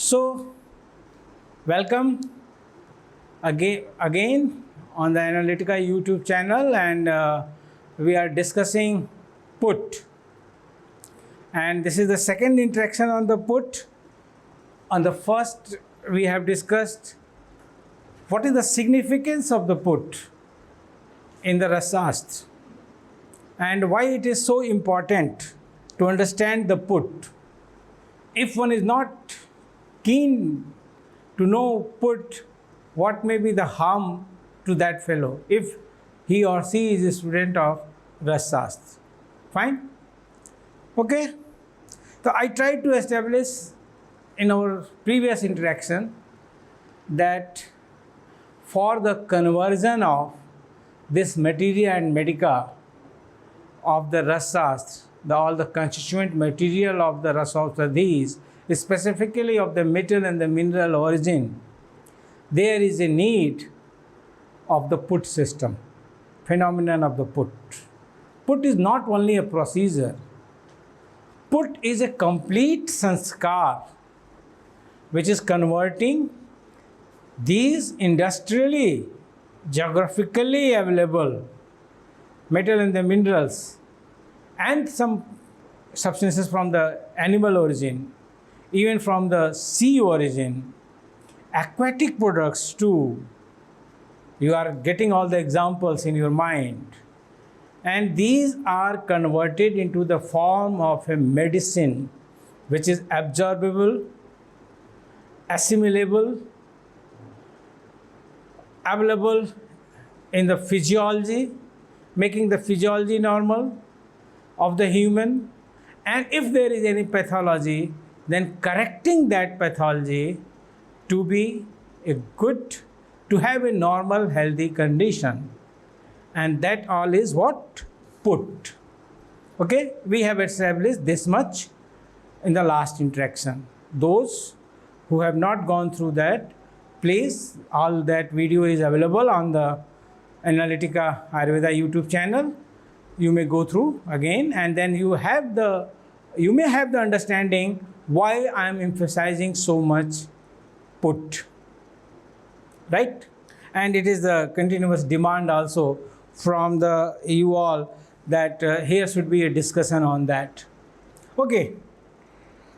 So, welcome again on the Analytica YouTube channel, and we are discussing put. And this is the second interaction on the put. On the first, we have discussed what is the significance of the put in the Rasastra and why it is so important to understand the put. If one is not keen to know put, what may be the harm to that fellow if he or she is a student of Rasastra? Fine? Okay? So I tried to establish in our previous interaction that for the conversion of this materia and medica of the Rasastra, all the constituent material of the Rasastra, these, specifically of the metal and the mineral origin, there is a need of the put system, phenomenon of the put. Put is not only a procedure, put is a complete sanskar which is converting these industrially, geographically available metal and the minerals and some substances from the animal origin, even from the sea origin, aquatic products too. You are getting all the examples in your mind. And these are converted into the form of a medicine which is absorbable, assimilable, available in the physiology, making the physiology normal of the human, and if there is any pathology, then correcting that pathology to be a good, to have a normal healthy condition. And that all is what? Put. Okay, we have established this much in the last interaction. Those who have not gone through that, please, all that video is available on the Analytica Ayurveda YouTube channel. You may go through again, and then you may have the understanding why I am emphasizing so much put, right? And it is the continuous demand also from you all that here should be a discussion on that. Okay,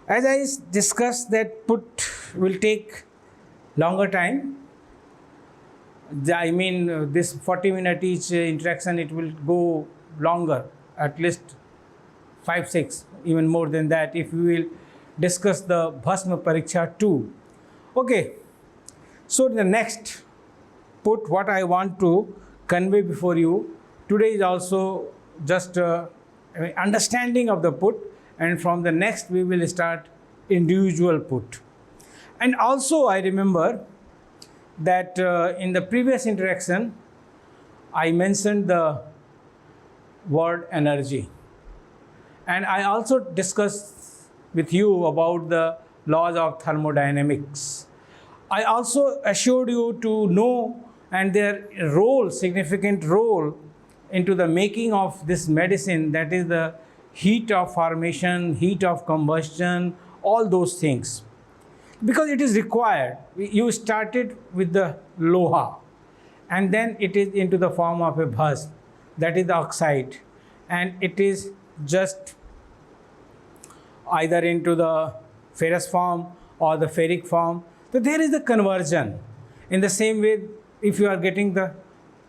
as I discussed that put will take longer time. I mean, this 40-minute each interaction, it will go longer, at least 5, 6, even more than that, if we will discuss the Bhasma Pariksha too. Okay, so the next put, what I want to convey before you today is also just understanding of the put, and from the next we will start individual put. And also I remember that in the previous interaction I mentioned the word energy, and I also discussed with you about the laws of thermodynamics. I also assured you to know and their role, significant role into the making of this medicine, that is the heat of formation, heat of combustion, all those things. Because it is required. You started with the loha, and then it is into the form of a bhasm, that is the oxide, and it is just either into the ferrous form or the ferric form. So there is the conversion. In the same way, if you are getting the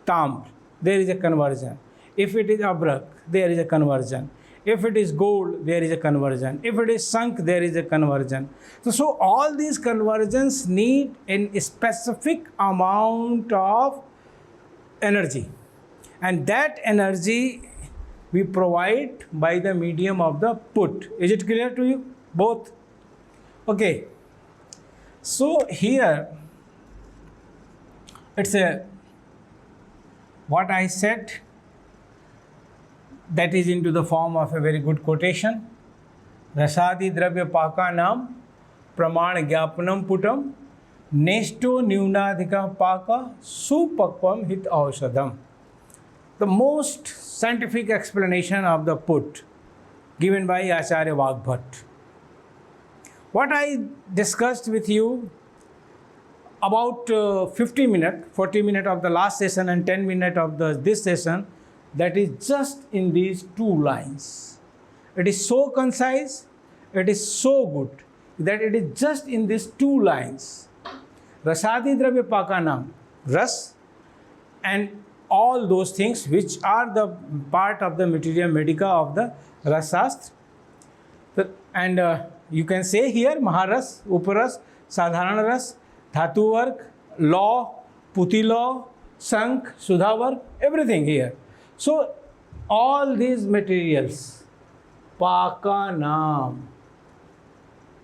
tamr, there is a conversion. If it is abrak, there is a conversion. If it is gold, there is a conversion. If it is sunk, there is a conversion. So all these conversions need a specific amount of energy. And that energy we provide by the medium of the put. Is it clear to you? Both? Okay. So here, it's what I said, that is into the form of a very good quotation. Rasadi dravya pakanam praman gyapnam putam nesto nyunadhika paka supakvam hit aushadam. The most scientific explanation of the put given by Acharya Vagbhat. What I discussed with you about 50 minutes, 40 minutes of the last session and 10 minutes of this session, that is just in these two lines. It is so concise, it is so good that it is just in these two lines. Rasadi Dravya Pakanam, Ras, and all those things which are the part of the materia medica of the Rasastra. And you can say here Maharas, Uparas, Sadharana Ras, Dhatu Varg, Law, Puti Law, Sank, Sudha Varg, everything here. So all these materials, Pakanam,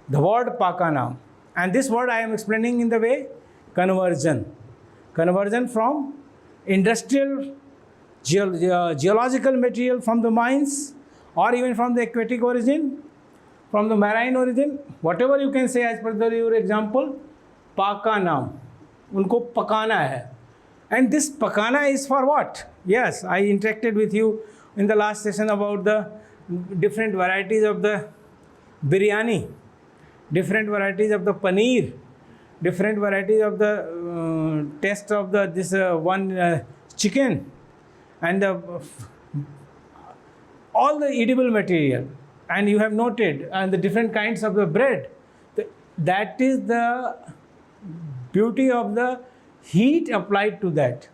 the word Pakanam, and this word I am explaining in the way conversion. Conversion from industrial geological material from the mines, or even from the aquatic origin, from the marine origin, whatever you can say as per your example, Pakanam, unko pakana hai. And this pakana is for what? Yes, I interacted with you in the last session about the different varieties of the biryani, different varieties of the paneer, different varieties of the taste of the chicken, and all the edible material. And you have noted and the different kinds of the bread. That is the beauty of the heat applied to that,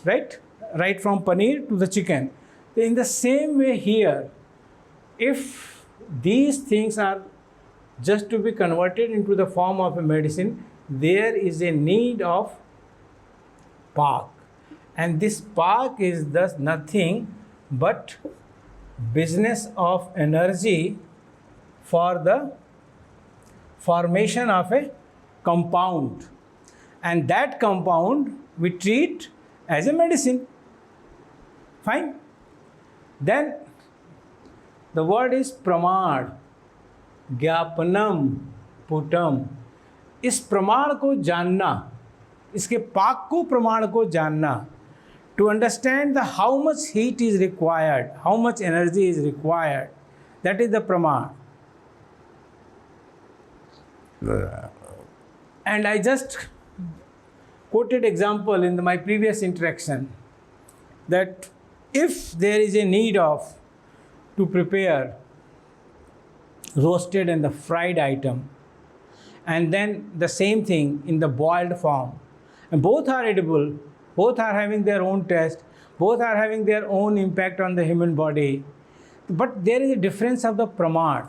right? Right from paneer to the chicken. In the same way here, if these things are just to be converted into the form of a medicine, there is a need of Pak. And this Pak is thus nothing but business of energy for the formation of a compound. And that compound we treat as a medicine. Fine. Then the word is pramad, ज्ञापनम पुटम. इस प्रमाण को जानना, इसके पाक को प्रमाण को जानना, to understand the how much heat is required, how much energy is required, that is the praman. And I just quoted example in my previous interaction that if there is a need of to prepare roasted and the fried item, and then the same thing in the boiled form, and both are edible, both are having their own taste, both are having their own impact on the human body, but there is a difference of the pramad.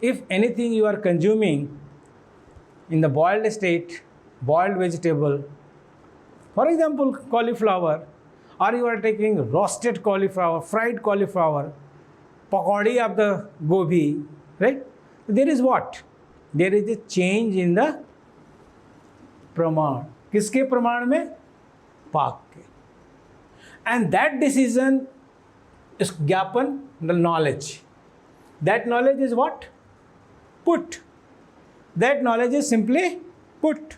If anything you are consuming in the boiled state, boiled vegetable, for example cauliflower, or you are taking roasted cauliflower, fried cauliflower, pakodi of the gobi, right? There is what? There is a change in the pramad. किसके प्रमाण में? पाक के. And that decision is ज्ञापन, the knowledge. That knowledge is what? Put. That knowledge is simply put.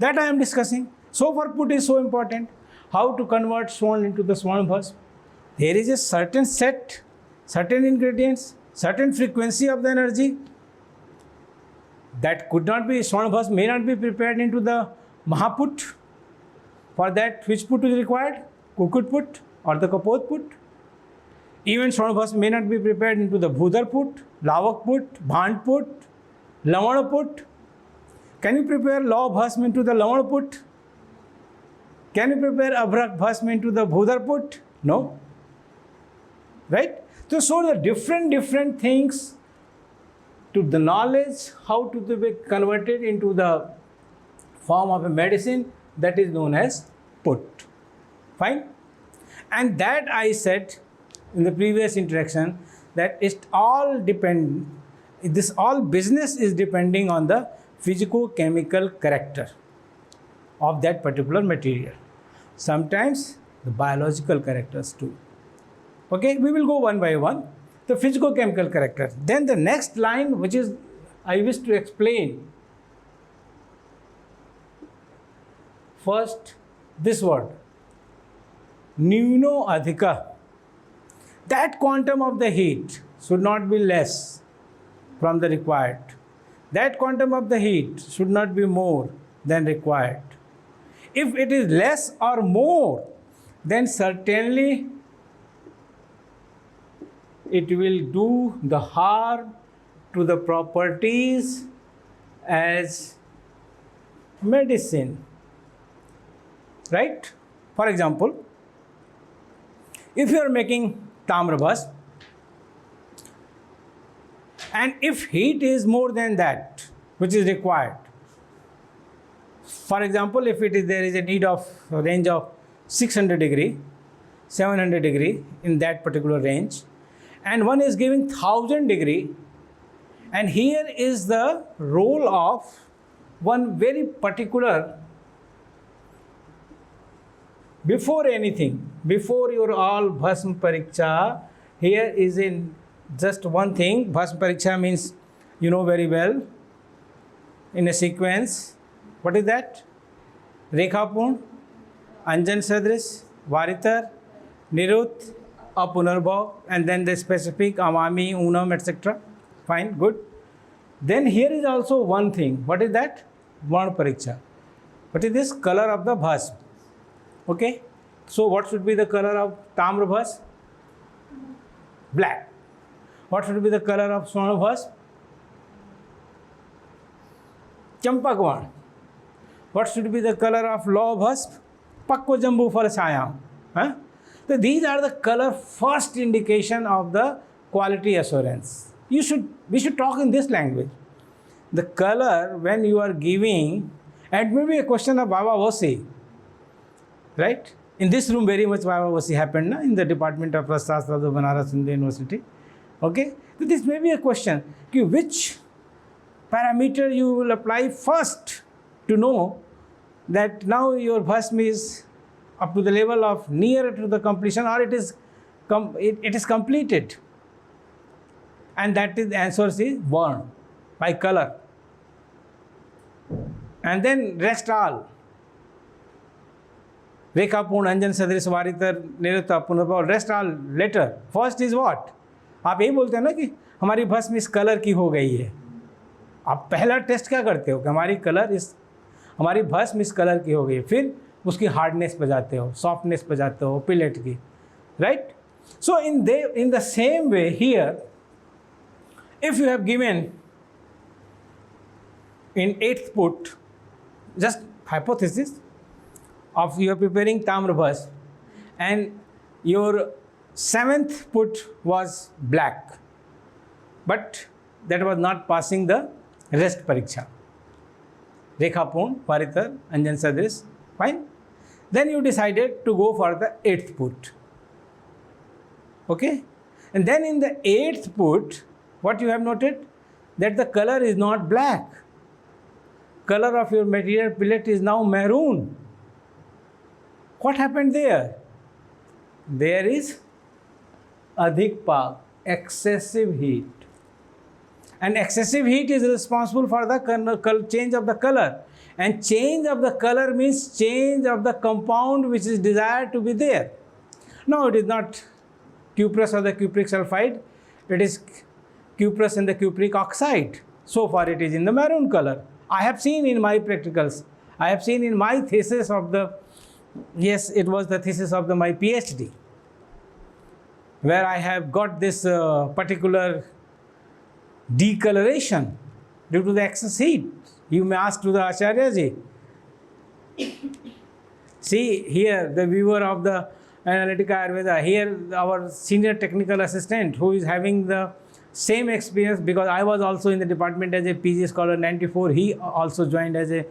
That I am discussing. So far put is so important. How to convert swan into the swan bhasma. There is a certain set, certain ingredients, certain frequency of the energy. That could not be, swan bhasma may not be prepared into the mahaput. For that, which put is required? Kukut put or the kapot put. Even swan bhasma may not be prepared into the bhudar put, lavak put, bhand put, lavana put. Can you prepare law bhasma into the lavana put? Can you prepare abrak bhasma into the bhudar put? No. Right? So the different things to the knowledge how to be converted into the form of a medicine, that is known as put. Fine? And that I said in the previous interaction that it all depend, this all business is depending on the physico-chemical character of that particular material. Sometimes the biological characters too. Okay, we will go one by one. The physico-chemical character. Then the next line, which is I wish to explain. First, this word, Nuno adhika. That quantum of the heat should not be less from the required. that quantum of the heat should not be more than required. If it is less or more, then certainly it will do the harm to the properties as medicine. Right? For example, if you are making tamra and if heat is more than that which is required, for example, if there is a need of a range of 600 degree, 700 degree in that particular range, and one is giving 1000 degree, and here is the role of one very particular, before anything, before your all bhasm pariksha, here is in just one thing. Bhasm pariksha means, you know very well, in a sequence. What is that? Rekhapun, Anjan Sadrish, Varitar, Nirut, Apunarbhav, and then the specific Amami, Unam, etc. Fine, good. Then here is also one thing. What is that? Varna pariksha. What is this? Color of the bhasm. Okay. So what should be the color of tamra bhasm? Black. What should be the color of swarna bhasm? Champak varna. What should be the color of law bhasm? Pakko jambu phal chayam. Huh? So these are the color first indication of the quality assurance. We should talk in this language. The color when you are giving, and maybe a question of Baba Vosi, right? In this room very much Baba Vosi happened na? In the Department of Rasastra of the Banaras Hindu University. Okay? So this may be a question, which parameter you will apply first to know that now your bhasm is up to the level of near to the completion, or it is completed. And that is the answer is born by color. And then rest all. Rekha Purna, Anjan Sadrish, Varitar, Nirutta, Punarbhav, rest all later. First is what? आप यही बोलते हैं ना कि हमारी भस्म इस colour की हो गई है. आप पहला टेस्ट क्या करते हो कि हमारी भस्म इस कलर की हो गई है. फिर उसकी हार्डनेस पे जाते हो, सॉफ्टनेस पे जाते हो, पिलेट की. Right? So in the same way here, if you have given in 8th put, just hypothesis of you are preparing tamra bhasm and your 7th put was black, but that was not passing the rest pariksha. Rekha Purna, Varitar, Anjan Sadrish, fine. Then you decided to go for the 8th put. Okay? And then in the 8th put, what you have noted? That the color is not black. Color of your material pellet is now maroon. What happened there? There is adhikpa, excessive heat. And excessive heat is responsible for the change of the color. And change of the color means change of the compound which is desired to be there. No, it is not cuprous or the cupric sulfide. It is cuprous and the cupric oxide. So far it is in the maroon color. I have seen in my practicals. I have seen in my thesis of the, yes, it was the thesis of my PhD, where I have got this particular decoloration due to the excess heat. You may ask to the Acharya ji. See here, the viewer of the Analytica Ayurveda, here our senior technical assistant who is having the same experience, because I was also in the department as a PG scholar in 94. He also joined as a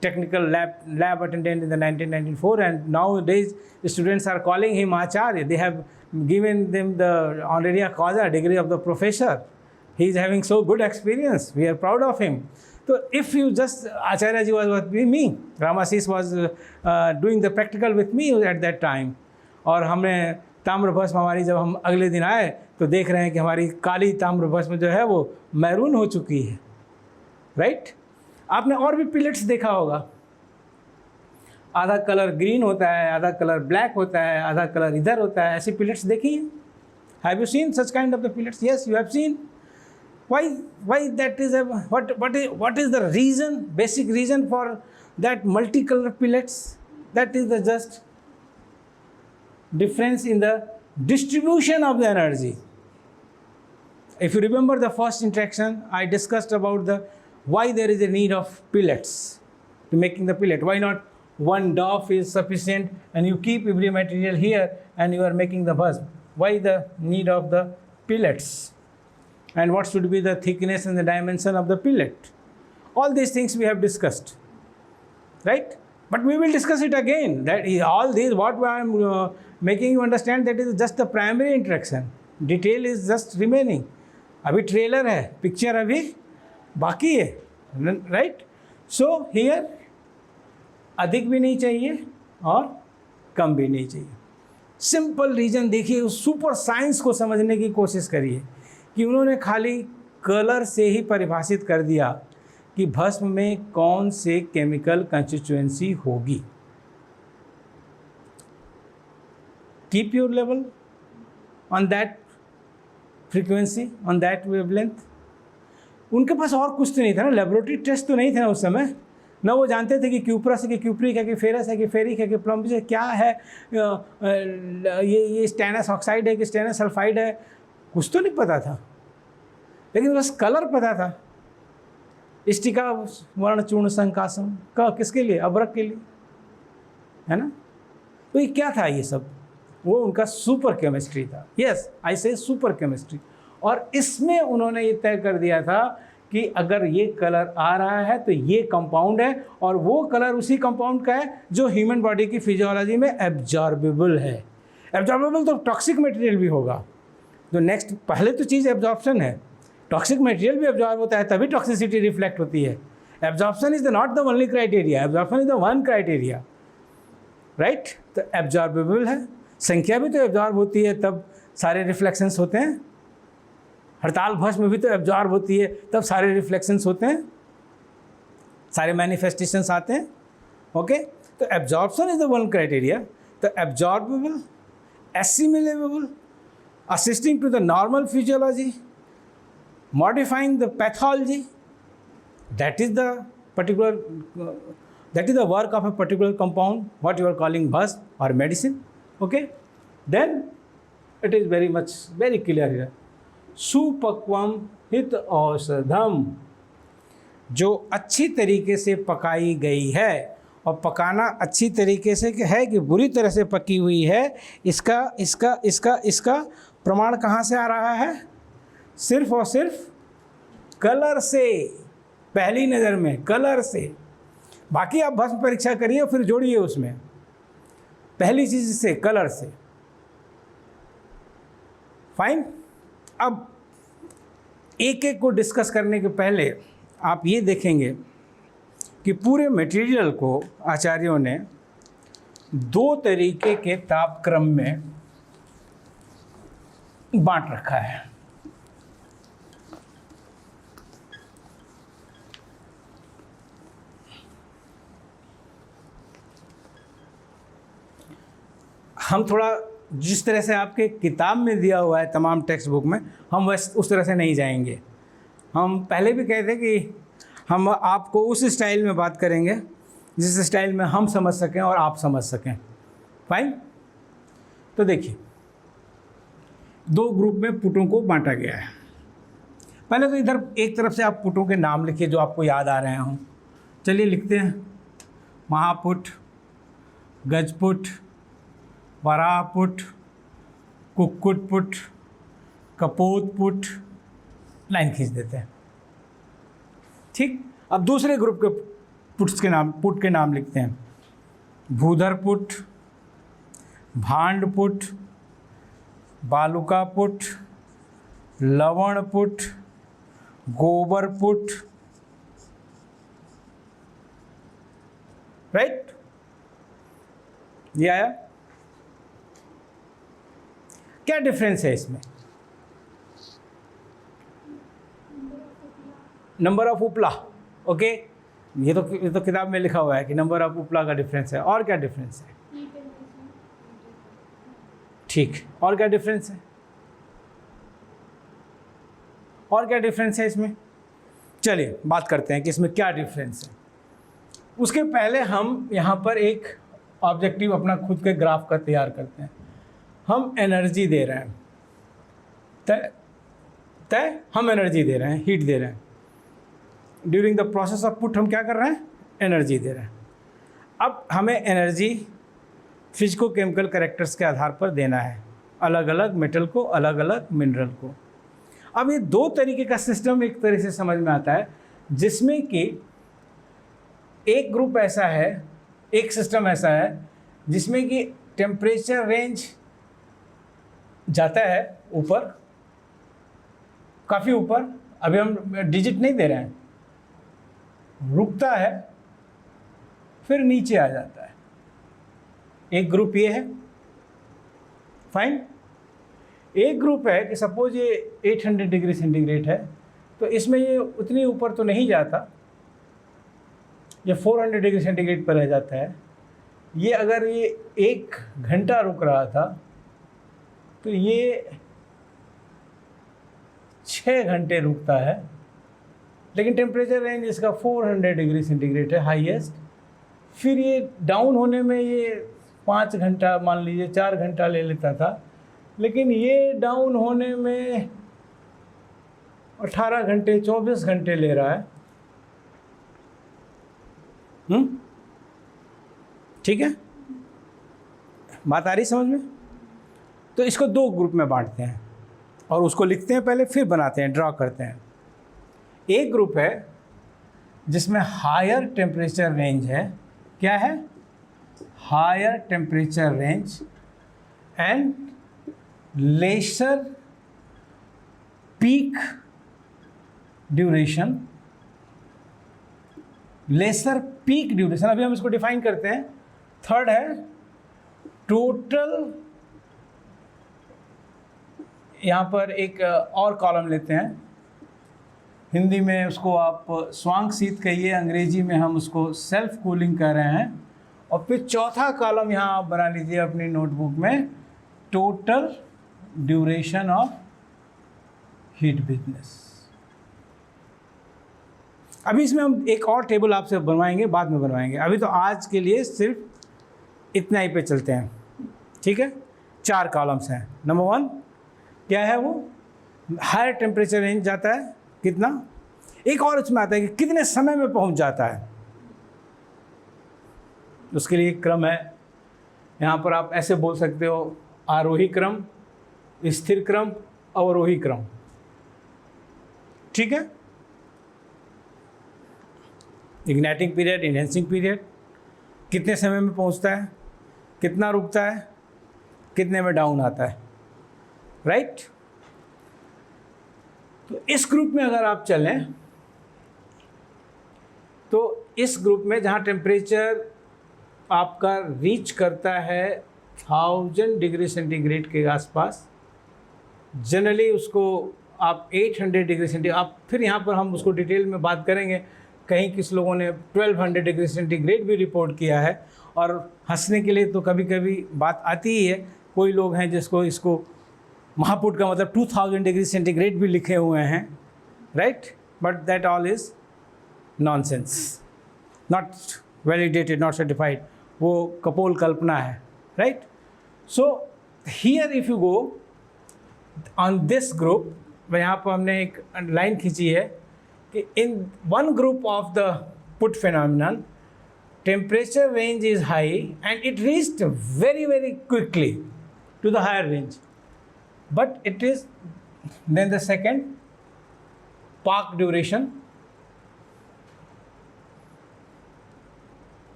technical lab attendant in the 1994, and nowadays the students are calling him Acharya. They have given them the honoria causa degree of the professor. He is having so good experience. We are proud of him. So if you just, Acharya ji was with me, Ramasis was doing the practical with me at that time. और हमने ताम्र भस्म हमारी जब हम अगले दिन आए तो देख रहे हैं कि हमारी काली ताम्र भस्म जो है वो मैरून हो चुकी है. राइट? आपने और भी पिलेट्स देखा होगा. आधा कलर ग्रीन होता है, आधा कलर ब्लैक होता है, आधा कलर इधर होता है. ऐसी पिलेट्स देखी हैं? Have you seen such kind of the pellets? Yes, you have seen. why that is a what is the reason, basic reason for that multicolor pellets? That is the just difference in the distribution of the energy. If you remember the first interaction, I discussed about the why there is a need of pellets to making the pellet. Why not one dwarf is sufficient and you keep every material here and you are making the buzz? Why the need of the pellets? And what should be the thickness and the dimension of the pellet? All these things we have discussed, right? But we will discuss it again. That is all these what I am making you understand, that is just the primary interaction. Detail is just remaining. अभी trailer है, picture अभी बाकी है, right? So here अधिक भी नहीं चाहिए और कम भी नहीं चाहिए. सिंपल रीजन देखिए, उस सुपर साइंस को समझने की कोशिश करिए कि उन्होंने खाली कलर से ही परिभाषित कर दिया कि भस्म में कौन से केमिकल कंस्टिट्यूएंसी होगी. Keep your level on that frequency, on that wavelength. उनके पास और कुछ तो नहीं था ना, लेबोरेटरी टेस्ट तो नहीं थे ना उस समय. ना वो जानते थे कि क्यूप्रस है कि क्यूप्रिक है कि फेरस है कि फेरिक है कि प्लम्बिस है, क्या है, ये स्टेनस ऑक्साइड है कि स्टेनस सल्फाइड है, कुछ तो नहीं पता था. लेकिन बस कलर पता था. इष्टिका वर्ण चूर्ण संकासम का किसके लिए? अबरक के लिए, है ना. तो ये क्या था? ये सब वो उनका सुपर केमिस्ट्री था. यस, आई से सुपर केमिस्ट्री. और इसमें उन्होंने ये तय कर दिया था कि अगर ये कलर आ रहा है तो ये कंपाउंड है, और वो कलर उसी कंपाउंड का है जो ह्यूमन बॉडी की फिजियोलॉजी में एब्जॉर्बेबल है. एब्जॉर्बेबल तो टॉक्सिक मटेरियल भी होगा. जो नेक्स्ट पहले तो चीज़ एब्जॉर्प्शन है. टॉक्सिक मटेरियल भी एब्जॉर्ब होता है, तभी टॉक्सिसिटी रिफ्लेक्ट होती है. Absorption is the not the only criteria, absorption is the one criteria, right. तो एब्जॉर्बेबल है. संख्या भी तो एब्जॉर्ब होती है, तब सारे रिफ्लेक्शंस होते हैं. हड़ताल भस्म भी तो एब्जॉर्ब होती है, तब सारे रिफ्लेक्शंस होते हैं, सारे मैनिफेस्टेशंस आते हैं. ओके, तो absorption is the one criteria. तो absorbable, assimilable, assisting to the normal physiology, modifying the pathology, that is the particular that is the work of a particular compound, what you are calling buzz or medicine. Okay, then it is very clear here. सुपक्वम हित औषधम, जो अच्छी तरीके से पकाई गई है. और पकाना अच्छी तरीके से है कि बुरी तरह से पकी हुई है, इसका इसका इसका इसका प्रमाण कहाँ से आ रहा है? सिर्फ और सिर्फ कलर से. पहली नज़र में कलर से. बाकी आप भस्म परीक्षा करिए और फिर जोड़िए उसमें. पहली चीज़ से, कलर से. फाइन. अब एक एक को डिस्कस करने के पहले आप ये देखेंगे कि पूरे मटेरियल को आचार्यों ने दो तरीके के तापक्रम में बांट रखा है. हम थोड़ा जिस तरह से आपके किताब में दिया हुआ है तमाम टेक्स्ट बुक में, हम वैसे उस तरह से नहीं जाएंगे. हम पहले भी कहते कि हम आपको उस स्टाइल में बात करेंगे जिस स्टाइल में हम समझ सकें और आप समझ सकें. फाइन. तो देखिए, दो ग्रुप में पुटों को बांटा गया है. पहले तो इधर एक तरफ से आप पुटों के नाम लिखिए जो आपको याद आ रहे हों. चलिए लिखते हैं. महापुट, गजपुट, वराहपुट, कुक्कुटपुट, कपोतपुट. लाइन खींच देते हैं. ठीक. अब दूसरे ग्रुप के पुट के नाम लिखते हैं. भूधरपुट, भांडपुट, बालुकापुट, लवणपुट, गोबरपुट. राइट. ये आया. क्या डिफरेंस है इसमें? नंबर ऑफ उपला. ओके, ये तो किताब में लिखा हुआ है कि नंबर ऑफ उपला का डिफरेंस है. और क्या डिफरेंस है? ठीक. और क्या डिफरेंस है? और क्या डिफरेंस है इसमें? चलिए बात करते हैं कि इसमें क्या डिफरेंस है। उसके पहले हम यहाँ पर एक ऑब्जेक्टिव अपना खुद के ग्राफ का तैयार करते हैं। हम एनर्जी दे रहे हैं, तय हम एनर्जी दे रहे हैं, हीट दे रहे हैं। During the process of put हम क्या कर रहे हैं? एनर्जी दे रहे हैं। अब हमें एनर्जी फिजिको केमिकल कैरेक्टर्स के आधार पर देना है, अलग अलग मेटल को, अलग अलग मिनरल को। अब ये दो तरीके का सिस्टम एक तरह से समझ में आता है, जिसमें कि एक ग्रुप ऐसा है, एक सिस्टम ऐसा है जिसमें कि टेम्परेचर रेंज जाता है ऊपर, काफ़ी ऊपर। अभी हम डिजिट नहीं दे रहे हैं, रुकता है फिर नीचे आ जाता है। एक ग्रुप ये है, फाइन। एक ग्रुप है कि सपोज ये 800 डिग्री सेंटीग्रेड है, तो इसमें ये उतनी ऊपर तो नहीं जाता, ये 400 डिग्री सेंटीग्रेड पर रह जाता है। ये अगर ये 1 घंटा रुक रहा था तो ये 6 घंटे रुकता है, लेकिन टेम्परेचर रेंज इसका 400 डिग्री सेंटीग्रेड है हाईएस्ट। फिर ये डाउन होने में ये 5 घंटा, मान लीजिए 4 घंटा ले लेता था, लेकिन ये डाउन होने में 18 घंटे, 24 घंटे ले रहा है। ठीक है, बात आ रही समझ में? तो इसको दो ग्रुप में बांटते हैं और उसको लिखते हैं पहले, फिर बनाते हैं, ड्रॉ करते हैं। एक ग्रुप है जिसमें हायर टेम्परेचर रेंज है। क्या है? Higher temperature range and lesser peak duration. Lesser peak duration, अभी हम इसको डिफाइन करते हैं। थर्ड है टोटल, यहाँ पर एक और कॉलम लेते हैं, हिंदी में उसको आप स्वांग शीत कहिए, अंग्रेजी में हम उसको सेल्फ कूलिंग कह रहे हैं। और फिर चौथा कॉलम यहाँ आप बना लीजिए अपनी नोटबुक में, total duration of heat business. अभी इसमें हम एक और टेबल आपसे बनवाएंगे, बाद में बनवाएंगे, अभी तो आज के लिए सिर्फ इतना ही पे चलते हैं। ठीक है, 4 कॉलम्स हैं। नंबर 1 क्या है? वो हायर टेम्परेचर रेंज जाता है कितना, एक और उसमें आता है कि कितने समय में पहुंच जाता है, उसके लिए एक क्रम है। यहाँ पर आप ऐसे बोल सकते हो, आरोही क्रम, स्थिर क्रम, अवरोही क्रम। ठीक है, इग्नाइटिंग पीरियड, इनहेंसिंग पीरियड, कितने समय में पहुंचता है, कितना रुकता है, कितने में डाउन आता है, राइट। तो इस ग्रुप में अगर आप चलें तो इस ग्रुप में जहाँ टेम्परेचर आपका रीच करता है 1000 डिग्री सेंटीग्रेड के आसपास, जनरली उसको आप 800 डिग्री सेंटीग्रेड, आप फिर यहाँ पर हम उसको डिटेल में बात करेंगे। कहीं किस लोगों ने 1200 डिग्री सेंटीग्रेड भी रिपोर्ट किया है, और हंसने के लिए तो कभी कभी बात आती ही है, कोई लोग हैं जिसको इसको महापुट का मतलब 2000 डिग्री सेंटीग्रेड भी लिखे हुए हैं, right. But that all is nonsense, not validated, not certified, वो कपोल कल्पना है, right. So here if you go on this group, यहाँ पर हमने एक लाइन खींची है कि in one group of the put phenomenon, temperature range is high and it reached very very quickly to the higher range, but it is then the second park duration,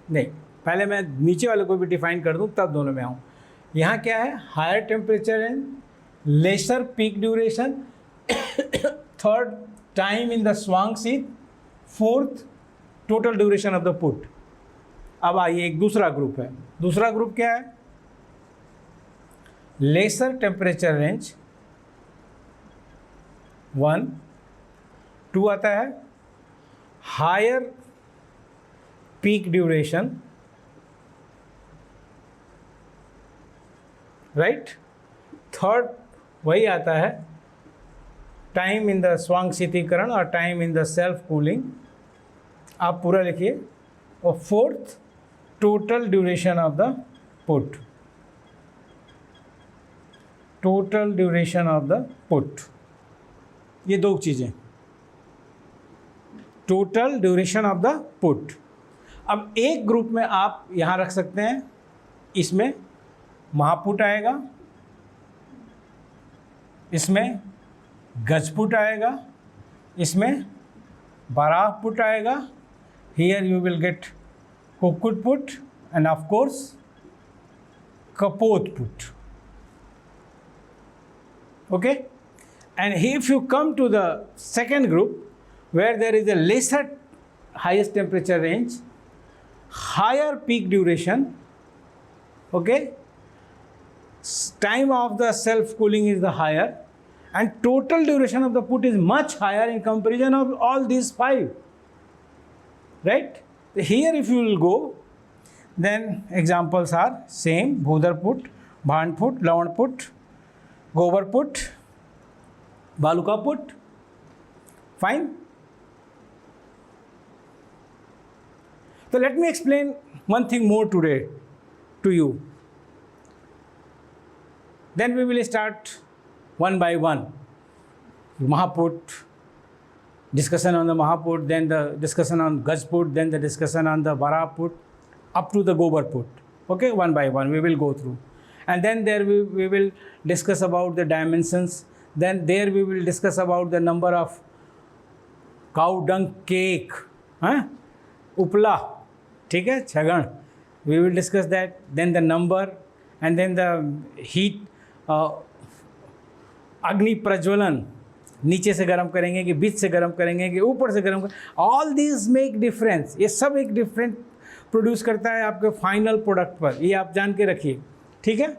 नहीं पहले मैं नीचे वाले को भी डिफाइन कर दूं तब दोनों में आऊँ। यहाँ क्या है? Higher temperature range, lesser peak duration, third time in the स्वांग शीत, fourth total duration of the put. अब आइए एक दूसरा ग्रुप है। दूसरा ग्रुप क्या है? लेसर टेम्परेचर रेंज 1, 2 आता है higher peak duration, right. Third वही आता है टाइम इन द स्वांग शीतीकरण और time in the self cooling, आप पूरा लिखिए। और fourth, total duration of the put, total duration of the put, ये दो चीज़ें, total duration of the put. अब एक ग्रुप में आप यहाँ रख सकते हैं, इसमें महापुट आएगा, इसमें गजपुट आएगा, इसमें बाराह पुट आएगा। हियर यू विल गेट कुक्कुट पुट एंड ऑफ कोर्स कपोत पुट। Okay, and if you come to the second group where there is a lesser highest temperature range, higher peak duration, okay, time of the self cooling is the higher and total duration of the put is much higher in comparison of all these five, right? Here if you will go, then examples are same: bhodar put, bhan put, lavan put, gobar put, baluka put. Fine. So let me explain one thing more today to you. Then we will start one by one. Mahaput, discussion on the Mahaput, then the discussion on Gajput, then the discussion on the Varaput, up to the Gobar put. Okay, one by one we will go through. And then there we will discuss about the dimensions. Then there we will discuss about the number of cow dung cake, upla, ठीक है, Chhagan. We will discuss that. Then the number, and then the heat, अग्नि प्रज्वलन, नीचे से गर्म करेंगे कि बीच से गर्म करेंगे कि ऊपर से गर्म करेंगे. All this make difference. ये सब एक डिफरेंट प्रोड्यूस करता है आपके फाइनल प्रोडक्ट पर. ये आप जान के रखिए, ठीक है.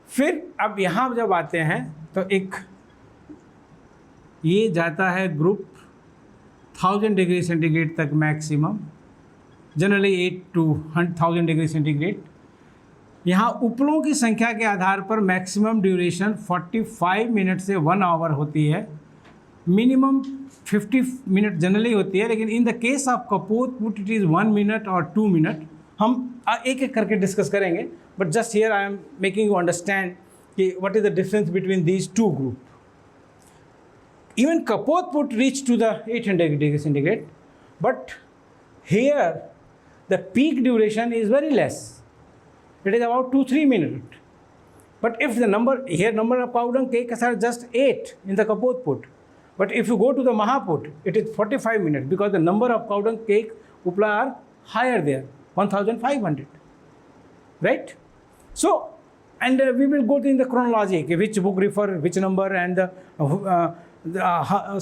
फिर अब यहाँ जब आते हैं तो एक ये जाता है ग्रुप 1000 डिग्री सेंटीग्रेड तक maximum, generally 8 to 1000 degree centigrade. यहाँ उपलों की संख्या के आधार पर मैक्सिमम ड्यूरेशन 45 मिनट से 1 आवर होती है. मिनिमम 50 मिनट जनरली होती है, लेकिन इन द केस ऑफ कपोत पुट इट इज़ 1 मिनट और 2 मिनट. हम एक एक करके डिस्कस करेंगे, but just here I am making you understand कि what is the difference between these two group. Even कपोत पुट reach to the 800 degree centigrade, but here the peak duration is very less. It is about 2-3 minutes. But if the number of cow dung cakes are just 8 in the kapot put. But if you go to the Mahaput, it is 45 minutes because the number of cow dung cake upla are higher there, 1500. Right? So, and we will go in the chronology, which book refer which number, and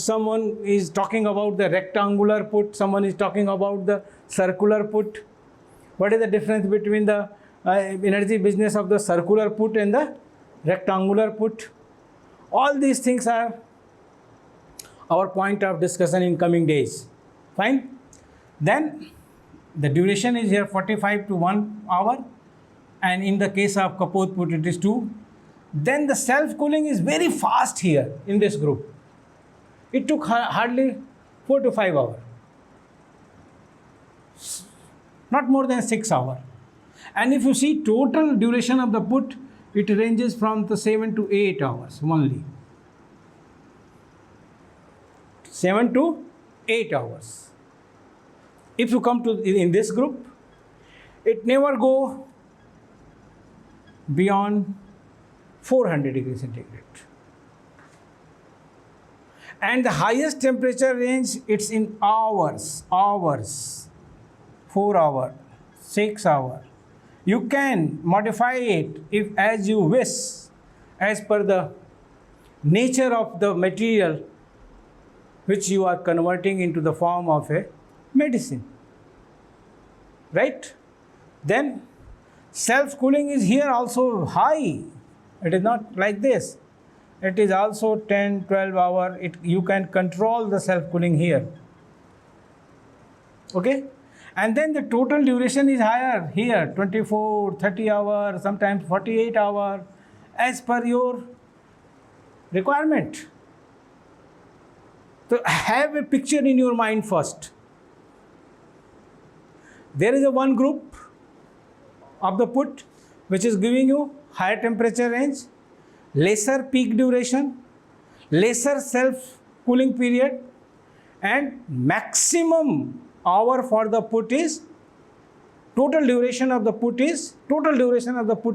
someone is talking about the rectangular put, someone is talking about the circular put. What is the difference between the energy business of the circular put and the rectangular put? All these things are our point of discussion in coming days. Fine. Then the duration is here 45 to 1 hour, and in the case of kapot put it is 2. Then the self cooling is very fast here in this group. It took hardly 4 to 5 hours, not more than 6 hours. And if you see total duration of the put, it ranges from the 7 to 8 hours only. 7 to 8 hours. If you come to in this group, it never go beyond 400 degrees centigrade. And the highest temperature range, it's in hours, 4 hours, 6 hours. You can modify it if as you wish, as per the nature of the material which you are converting into the form of a medicine. Right? Then self-cooling is here also high. It is not like this. It is also 10, 12 hours. You can control the self-cooling here. Okay? And then the total duration is higher here, 24, 30 hours, sometimes 48 hours, as per your requirement. So have a picture in your mind first. There is a one group of the put which is giving you higher temperature range, lesser peak duration, lesser self cooling period, and maximum hour for the put is total duration of the put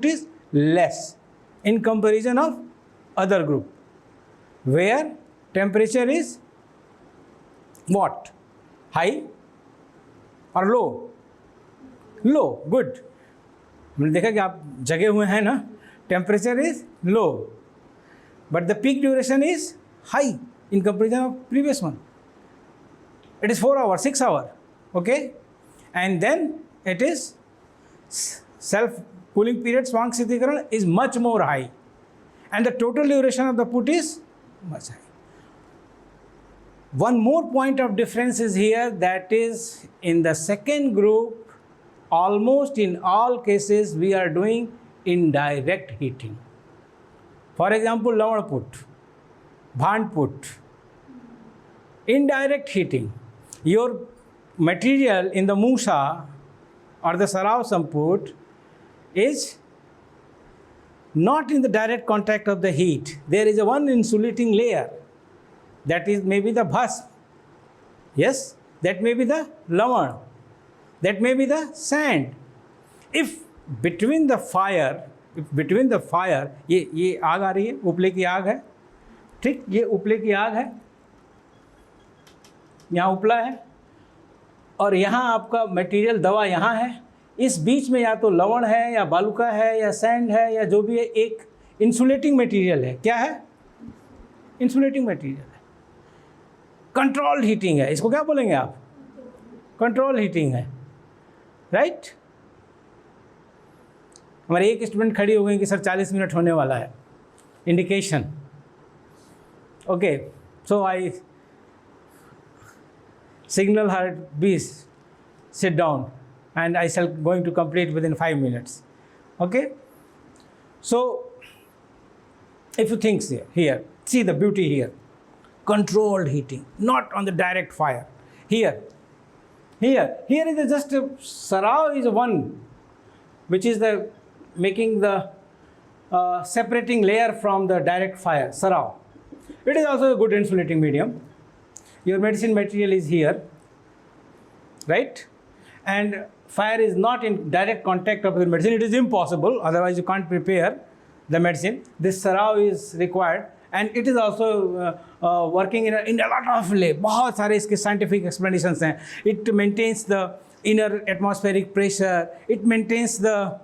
is less in comparison of other group, where temperature is what? High or low? Low. Good. हमने देखा कि आप जगे हुए हैं ना. Temperature is low, but the peak duration is high in comparison of previous one. It is 4 hours, 6 hours. Okay, and then it is self cooling period, swang sthitikaran is much more high, and the total duration of the put is much high. One more point of difference is here, that is in the second group, almost in all cases we are doing indirect heating. For example, lavan put, bhand put, indirect heating. Your material in the musa or the sarao samput is not in the direct contact of the heat. There is a one insulating layer, that is maybe the bhasm, yes, that may be the lavan, that may be the sand. If between the fire, ये आग आ रही है, उपले की आग है, ठीक, ये उपले की आग है, यहाँ उपला है, और यहाँ आपका मटेरियल दवा यहाँ है, इस बीच में या तो लवण है या बालूका है या सैंड है या जो भी है, एक इंसुलेटिंग मटेरियल है. क्या है? इंसुलेटिंग मटेरियल है. कंट्रोल्ड हीटिंग है. इसको क्या बोलेंगे आप? कंट्रोल हीटिंग है, राइट? हमारे एक स्टूडेंट खड़ी हो गई कि सर 40 मिनट होने वाला है, indication. Okay, so I signal her, please sit down, and I shall going to complete within 5 minutes. Okay, so if you think here, see the beauty here, controlled heating, not on the direct fire. Here is just a sarao is one which is the making the separating layer from the direct fire, sarao. It is also a good insulating medium. Your medicine material is here, right? And fire is not in direct contact of the medicine. It is impossible, otherwise you can't prepare the medicine. This sarao is required, and it is also working in a lot of way. बहुत सारे इसके scientific explanations हैं. It maintains the inner atmospheric pressure. It maintains the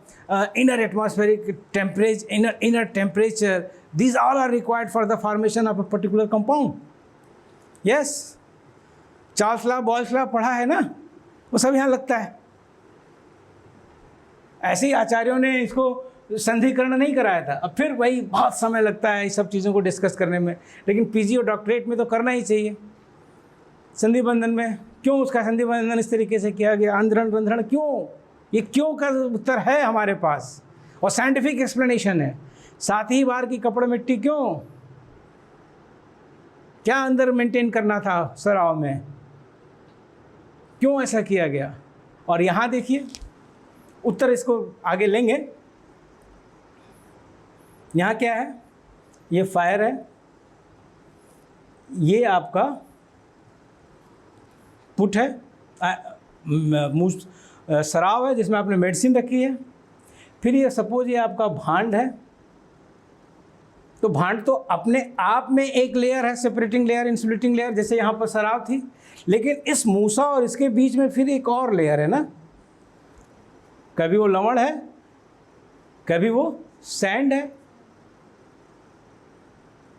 inner atmospheric temperature, inner temperature. These all are required for the formation of a particular compound. Yes, Charles law, Boyle's law पढ़ा है ना, वो सब यहाँ लगता है. ऐसे ही आचार्यों ने इसको संधिकरण नहीं कराया था. अब फिर वही बहुत समय लगता है इस सब चीज़ों को डिस्कस करने में, लेकिन पीजी और डॉक्टरेट में तो करना ही चाहिए. संधि बंधन में क्यों उसका संधि बंधन इस तरीके से किया गया, आंध्रण रंध्रण क्यों, ये क्यों का उत्तर है हमारे पास, और साइंटिफिक एक्सप्लेनेशन है. साथ ही बार की कपड़े मिट्टी क्यों, क्या अंदर मेंटेन करना था सराव में, क्यों ऐसा किया गया. और यहाँ देखिए उत्तर, इसको आगे लेंगे. यहाँ क्या है, ये फायर है, ये आपका पुट है, सराव है जिसमें आपने मेडिसिन रखी है. फिर ये सपोज ये आपका भांड है, तो भांड तो अपने आप में एक लेयर है, सेपरेटिंग लेयर, इंसुलेटिंग लेयर, जैसे यहाँ पर सराव थी, लेकिन इस मूसा और इसके बीच में फिर एक और लेयर है ना. कभी वो लवण है, कभी वो सैंड है,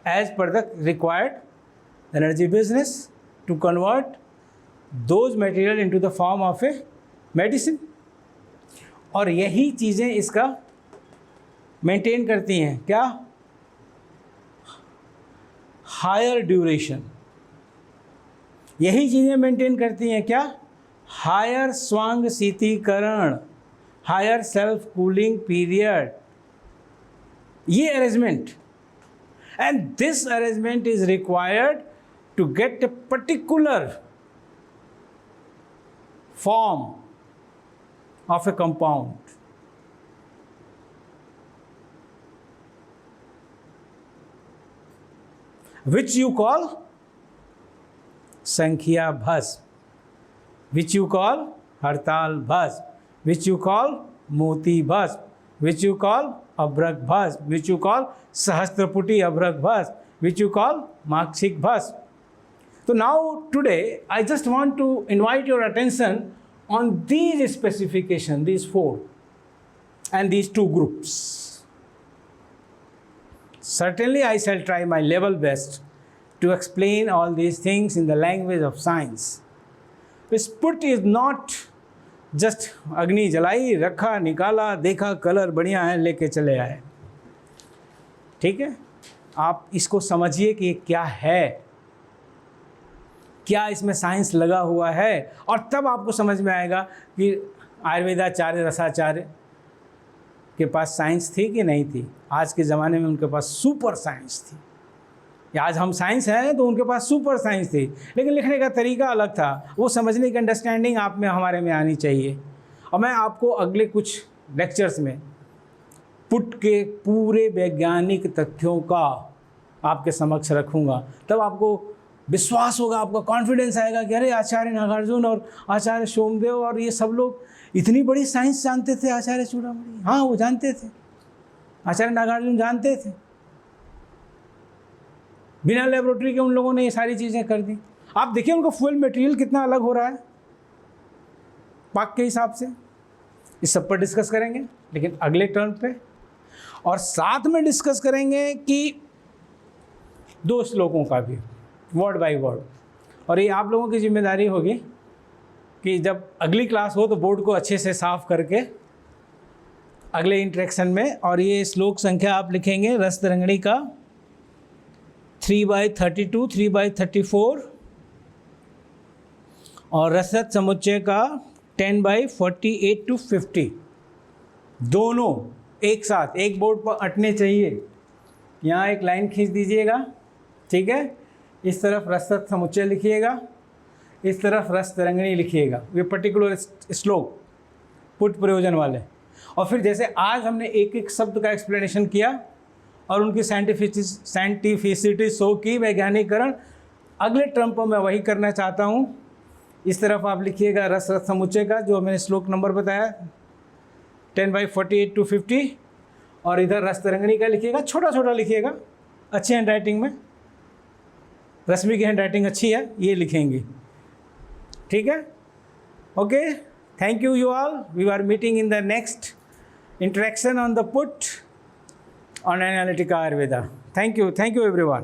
as per the required energy business to convert those material into the form of a medicine. और यही चीज़ें इसका मेंटेन करती हैं. क्या? Higher duration. यही चीज़ें मेंटेन करती हैं क्या? हायर स्वांग शीतीकरण, हायर सेल्फ कूलिंग पीरियड. ये arrangement, and this arrangement is required to get a particular form of a compound. Which you call Sankhya Bhasm, which you call Hartal Bhasm, which you call Moti Bhasm, which you call Abrak Bhasm, which you call Sahasraputi Abrak Bhasm, which you call Makshik Bhasm. So now today I just want to invite your attention on these specifications, these four and these two groups. Certainly I shall try my level best to explain all these things in the language of science. This put is not just अग्नि जलाई रखा निकाला देखा colour बढ़िया है लेके चले आए, ठीक है। आप इसको समझिए कि ये क्या है, क्या इसमें साइंस लगा हुआ है, और तब आपको समझ में आएगा कि आयुर्वेदाचार्य रसाचार्य के पास साइंस थी कि नहीं थी। आज के ज़माने में उनके पास सुपर साइंस थी, या आज हम साइंस हैं तो उनके पास सुपर साइंस थी, लेकिन लिखने का तरीका अलग था। वो समझने की अंडरस्टैंडिंग आप में हमारे में आनी चाहिए। और मैं आपको अगले कुछ लेक्चर्स में पुट के पूरे वैज्ञानिक तथ्यों का आपके समक्ष रखूँगा, तब आपको विश्वास होगा, आपका कॉन्फिडेंस आएगा कि अरे आचार्य नागार्जुन और आचार्य सोमदेव और ये सब लोग इतनी बड़ी साइंस जानते थे। आचार्य चूड़ामणि, हाँ वो जानते थे, आचार्य नागार्जुन जानते थे, बिना लेबोरेटरी के उन लोगों ने ये सारी चीज़ें कर दी। आप देखिए उनका फ्यूल मटेरियल कितना अलग हो रहा है पाक के हिसाब से। इस सब पर डिस्कस करेंगे लेकिन अगले टर्न पे, और साथ में डिस्कस करेंगे कि दो श्लोकों का भी वर्ड बाय वर्ड। और ये आप लोगों की जिम्मेदारी होगी कि जब अगली क्लास हो तो बोर्ड को अच्छे से साफ करके अगले इंटरेक्शन में, और ये श्लोक संख्या आप लिखेंगे रस तरंगणी का 3/32, 3/34 और रसद समुच्चय का 10/48 to 50, दोनों एक साथ एक बोर्ड पर अटने चाहिए। यहाँ एक लाइन खींच दीजिएगा, ठीक है। इस तरफ रसद समुच्चय लिखिएगा, इस तरफ रस तरंगणी लिखिएगा, ये पर्टिकुलर श्लोक पुट प्रयोजन वाले। और फिर जैसे आज हमने एक एक शब्द का एक्सप्लेनेशन किया और उनकी साइंटिफिसिटी शो की, वैज्ञानिकरण, अगले टर्म पर मैं वही करना चाहता हूँ। इस तरफ आप लिखिएगा रस समुच्चय का जो मैंने श्लोक नंबर बताया 10/48 to 50, और इधर रस तरंगणी का लिखिएगा, छोटा छोटा लिखिएगा, अच्छी हैंड राइटिंग में। रश्मि की हैंड राइटिंग अच्छी है, ये लिखेंगे, ठीक है। Okay, thank you all. We are meeting in the next interaction on the put on Analytica Ayurveda. Thank you everyone.